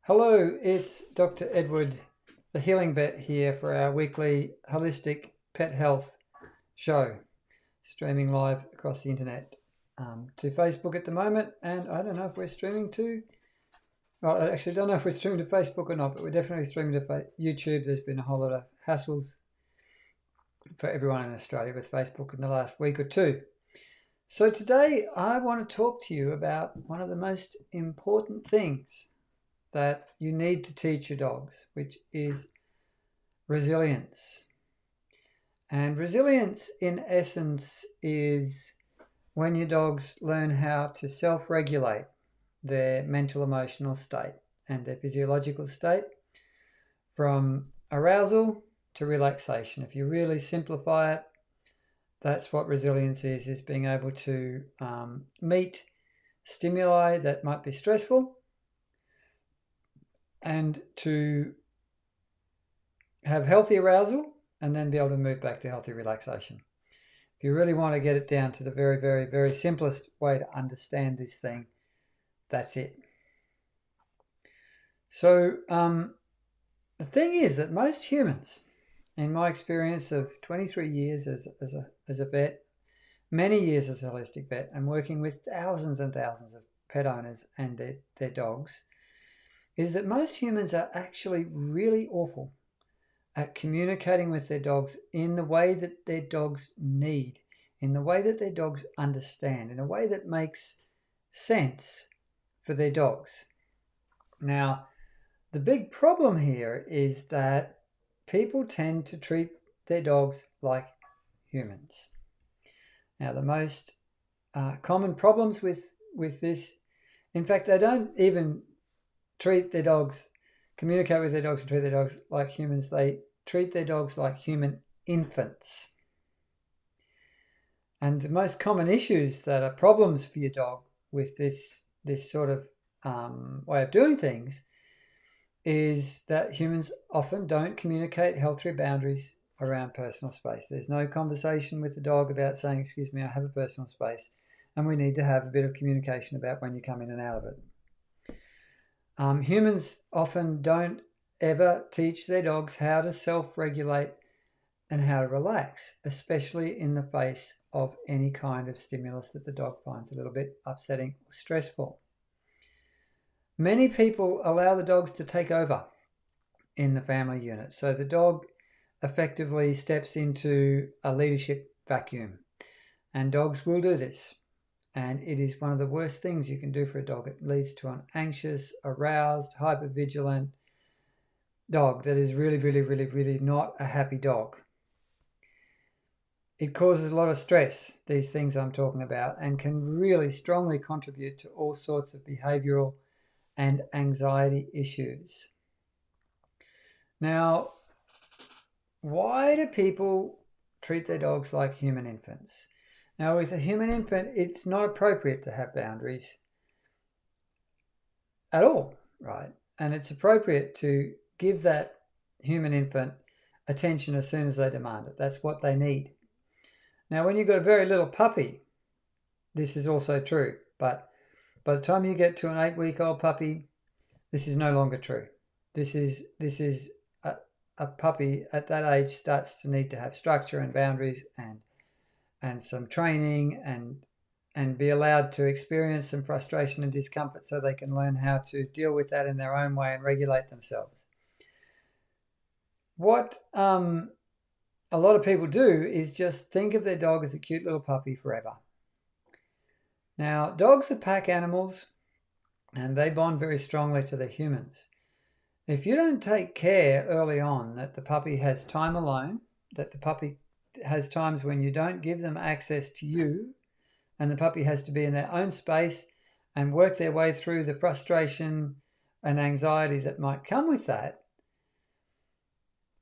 Hello, it's Dr. Edward, the Healing Vet, here for our weekly holistic pet health show, streaming live across the internet to Facebook at the moment. And I don't know if we're streaming to, well, I actually don't know if we're streaming to Facebook or not, but we're definitely streaming to YouTube. There's been a whole lot of hassles for everyone in Australia with Facebook in the last week or two. So today I want to talk to you about one of the most important things that you need to teach your dogs, which is resilience. And resilience, in essence, is when your dogs learn how to self-regulate their mental emotional state and their physiological state from arousal to relaxation. If you really simplify it, that's what resilience is being able to meet stimuli that might be stressful and to have healthy arousal and then be able to move back to healthy relaxation. If you really want to get it down to the very, very, very simplest way to understand this thing, that's it. So the thing is that most humans, in my experience of 23 years as a vet, many years as a holistic vet, and working with thousands and thousands of pet owners and their dogs, is that most humans are actually really awful at communicating with their dogs in the way that their dogs need, in the way that their dogs understand, in a way that makes sense for their dogs. Now, the big problem here is that people tend to treat their dogs like humans. Now, the most common problems with this, in fact, they don't even treat their dogs, communicate with their dogs and treat their dogs like humans. They treat their dogs like human infants. And the most common issues that are problems for your dog with this sort of way of doing things is that humans often don't communicate healthy boundaries around personal space. There's no conversation with the dog about saying, excuse me, I have a personal space, and we need to have a bit of communication about when you come in and out of it. Humans often don't ever teach their dogs how to self-regulate and how to relax, especially in the face of any kind of stimulus that the dog finds a little bit upsetting or stressful. Many people allow the dogs to take over in the family unit. So the dog effectively steps into a leadership vacuum, and dogs will do this. And it is one of the worst things you can do for a dog. It leads to an anxious, aroused, hypervigilant dog that is really, really, really, really not a happy dog. It causes a lot of stress, these things I'm talking about, and can really strongly contribute to all sorts of behavioral and anxiety issues. Now, why do people treat their dogs like human infants? Now, with a human infant, it's not appropriate to have boundaries at all, right? And it's appropriate to give that human infant attention as soon as they demand it. That's what they need. Now, when you've got a very little puppy, this is also true. But by the time you get to an 8-week-old puppy, this is no longer true. This is a puppy at that age starts to need to have structure and boundaries and some training and be allowed to experience some frustration and discomfort so they can learn how to deal with that in their own way and regulate themselves. What a lot of people do is just think of their dog as a cute little puppy forever. Now, dogs are pack animals and they bond very strongly to their humans. If you don't take care early on that the puppy has time alone, that the puppy has times when you don't give them access to you, and the puppy has to be in their own space and work their way through the frustration and anxiety that might come with that,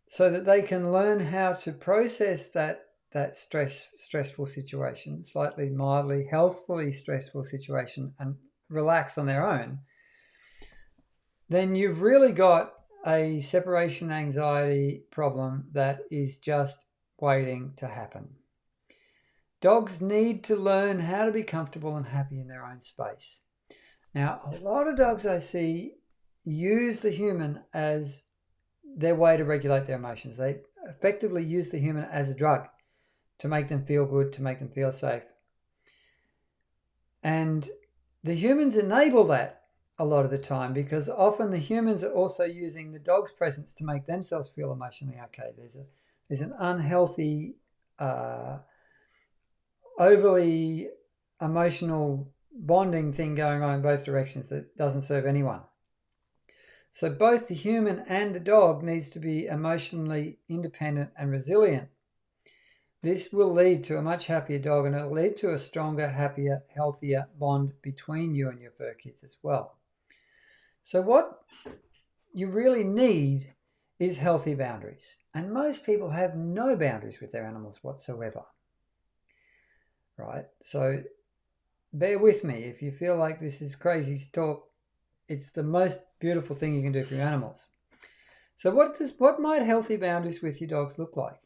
so that they can learn how to process that stressful situation, slightly mildly, healthfully stressful situation, and relax on their own, then you've really got a separation anxiety problem that is just waiting to happen. Dogs need to learn how to be comfortable and happy in their own space. Now, a lot of dogs I see use the human as their way to regulate their emotions. They effectively use the human as a drug to make them feel good, to make them feel safe. And the humans enable that a lot of the time, because often the humans are also using the dog's presence to make themselves feel emotionally okay. There's an unhealthy, overly emotional bonding thing going on in both directions that doesn't serve anyone. So both the human and the dog needs to be emotionally independent and resilient. This will lead to a much happier dog, and it'll lead to a stronger, happier, healthier bond between you and your fur kids as well. So what you really need is healthy boundaries. And most people have no boundaries with their animals whatsoever. Right? So bear with me if you feel like this is crazy talk. It's the most beautiful thing you can do for your animals. So what might healthy boundaries with your dogs look like?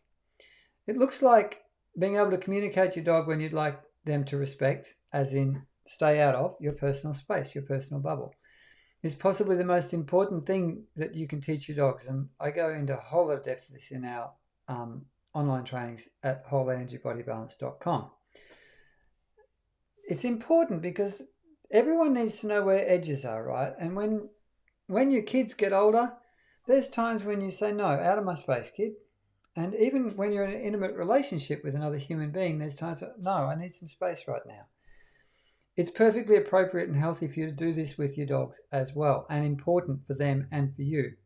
It looks like being able to communicate your dog when you'd like them to respect, as in stay out of your personal space, your personal bubble, is possibly the most important thing that you can teach your dogs. And I go into a whole lot of depth of this in our online trainings at wholeenergybodybalance.com. It's important because everyone needs to know where edges are, right? And when your kids get older, there's times when you say, no, out of my space, kid. And even when you're in an intimate relationship with another human being, there's times that, no, I need some space right now. It's perfectly appropriate and healthy for you to do this with your dogs as well, and important for them and for you.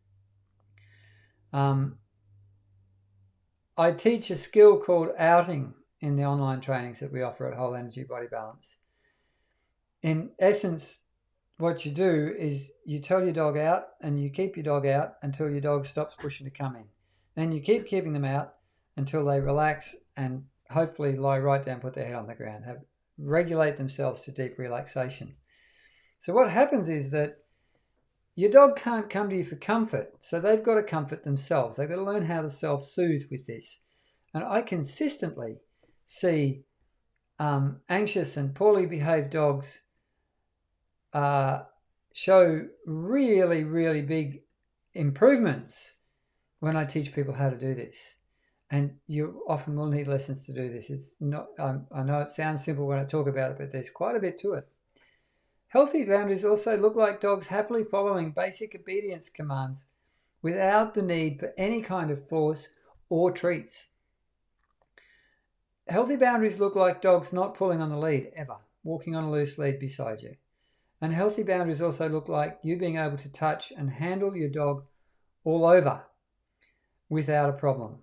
I teach a skill called outing in the online trainings that we offer at Whole Energy Body Balance. In essence, what you do is you tell your dog out, and you keep your dog out until your dog stops pushing to come in. Then you keep keeping them out until they relax and hopefully lie right down, put their head on the ground, regulate themselves to deep relaxation. So what happens is that your dog can't come to you for comfort, so they've got to comfort themselves. They've got to learn how to self-soothe with this. And I consistently see anxious and poorly behaved dogs show really, really big improvements when I teach people how to do this. And you often will need lessons to do this. It's not. I know it sounds simple when I talk about it, but there's quite a bit to it. Healthy boundaries also look like dogs happily following basic obedience commands without the need for any kind of force or treats. Healthy boundaries look like dogs not pulling on the lead ever, walking on a loose lead beside you. And healthy boundaries also look like you being able to touch and handle your dog all over without a problem.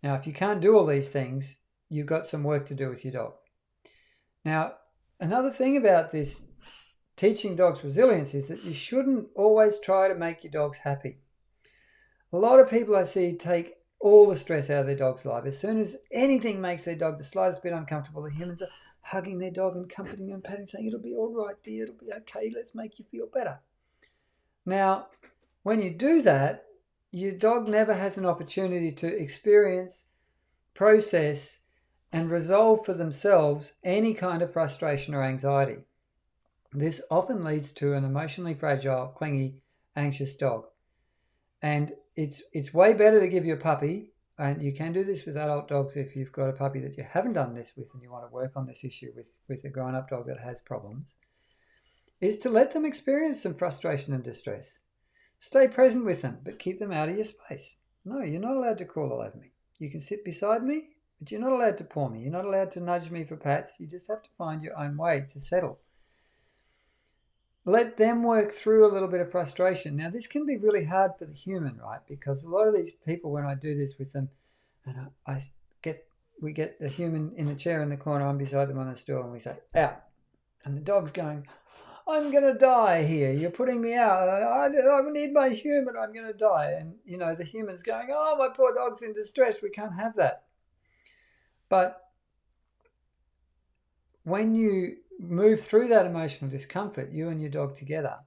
Now, if you can't do all these things, you've got some work to do with your dog. Now, another thing about this teaching dogs resilience is that you shouldn't always try to make your dogs happy. A lot of people I see take all the stress out of their dog's life. As soon as anything makes their dog the slightest bit uncomfortable, the humans are hugging their dog and comforting them, patting, saying, it'll be all right, dear, it'll be okay, let's make you feel better. Now, when you do that, your dog never has an opportunity to experience, process, and resolve for themselves any kind of frustration or anxiety. This often leads to an emotionally fragile, clingy, anxious dog. And it's way better to give you a puppy, and you can do this with adult dogs if you've got a puppy that you haven't done this with and you want to work on this issue with a grown-up dog that has problems, is to let them experience some frustration and distress. Stay present with them, but keep them out of your space. No, you're not allowed to crawl all over me. You can sit beside me, but you're not allowed to paw me. You're not allowed to nudge me for pats. You just have to find your own way to settle. Let them work through a little bit of frustration. Now, this can be really hard for the human, right? Because a lot of these people, when I do this with them, and we get the human in the chair in the corner, I'm beside them on the stool, and we say, out. And the dog's going, I'm going to die here. You're putting me out. I need my human. I'm going to die. And, the human's going, oh, my poor dog's in distress. We can't have that. But when you move through that emotional discomfort, you and your dog together,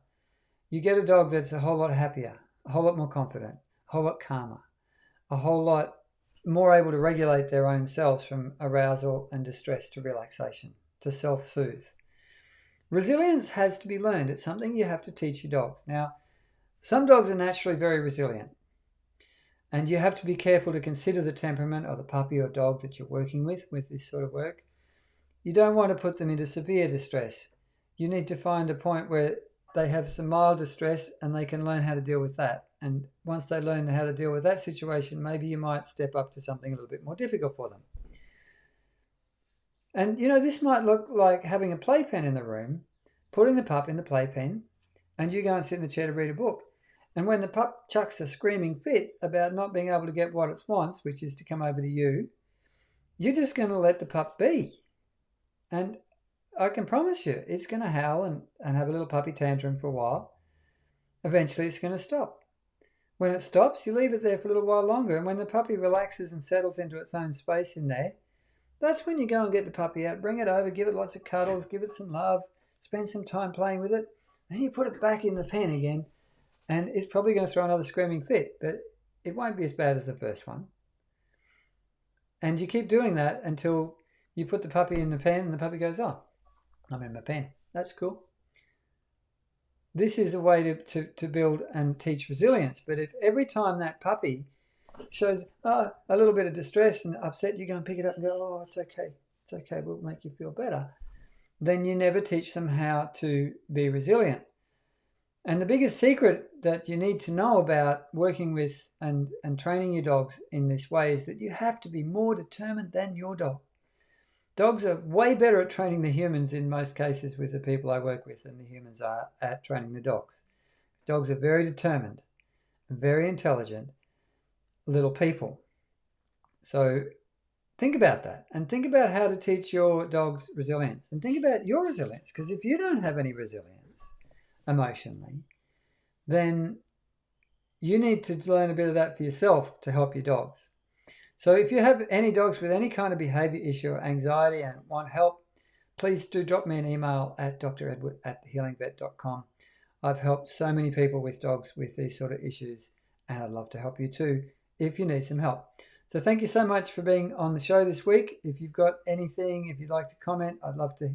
you get a dog that's a whole lot happier, a whole lot more confident, a whole lot calmer, a whole lot more able to regulate their own selves from arousal and distress to relaxation, to self-soothe. Resilience has to be learned. It's something you have to teach your dogs. Now, Some dogs are naturally very resilient, and you have to be careful to consider the temperament of the puppy or dog that you're working with this sort of work. You don't want to put them into severe distress. You need to find a point where they have some mild distress and they can learn how to deal with that. And once they learn how to deal with that situation, maybe you might step up to something a little bit more difficult for them. And this might look like having a playpen in the room, putting the pup in the playpen, and you go and sit in the chair to read a book. And when the pup chucks a screaming fit about not being able to get what it wants, which is to come over to you, you're just going to let the pup be. And I can promise you, it's going to howl and have a little puppy tantrum for a while. Eventually, it's going to stop. When it stops, you leave it there for a little while longer. And when the puppy relaxes and settles into its own space in there, that's when you go and get the puppy out, bring it over, give it lots of cuddles, give it some love, spend some time playing with it, and you put it back in the pen again, and it's probably going to throw another screaming fit, but it won't be as bad as the first one. And you keep doing that until you put the puppy in the pen and the puppy goes, oh, I'm in my pen. That's cool. This is a way to build and teach resilience. But if every time that puppy shows a little bit of distress and upset, you go and pick it up and go, oh, it's okay, we'll make you feel better, then you never teach them how to be resilient. And the biggest secret that you need to know about working with and training your dogs in this way is that you have to be more determined than your dog. Dogs are way better at training the humans in most cases with the people I work with than the humans are at training the dogs. Dogs are very determined, very intelligent little people. So think about that, and think about how to teach your dogs resilience, and think about your resilience, because if you don't have any resilience emotionally, then you need to learn a bit of that for yourself to help your dogs. So if you have any dogs with any kind of behavior issue or anxiety and want help, please do drop me an email at dredward@thehealingvet.com. I've helped so many people with dogs with these sort of issues, and I'd love to help you too if you need some help. So thank you so much for being on the show this week. If you've got anything, if you'd like to comment, I'd love to.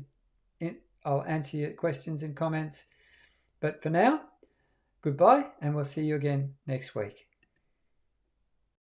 I'll answer your questions and comments. But for now, goodbye, and we'll see you again next week.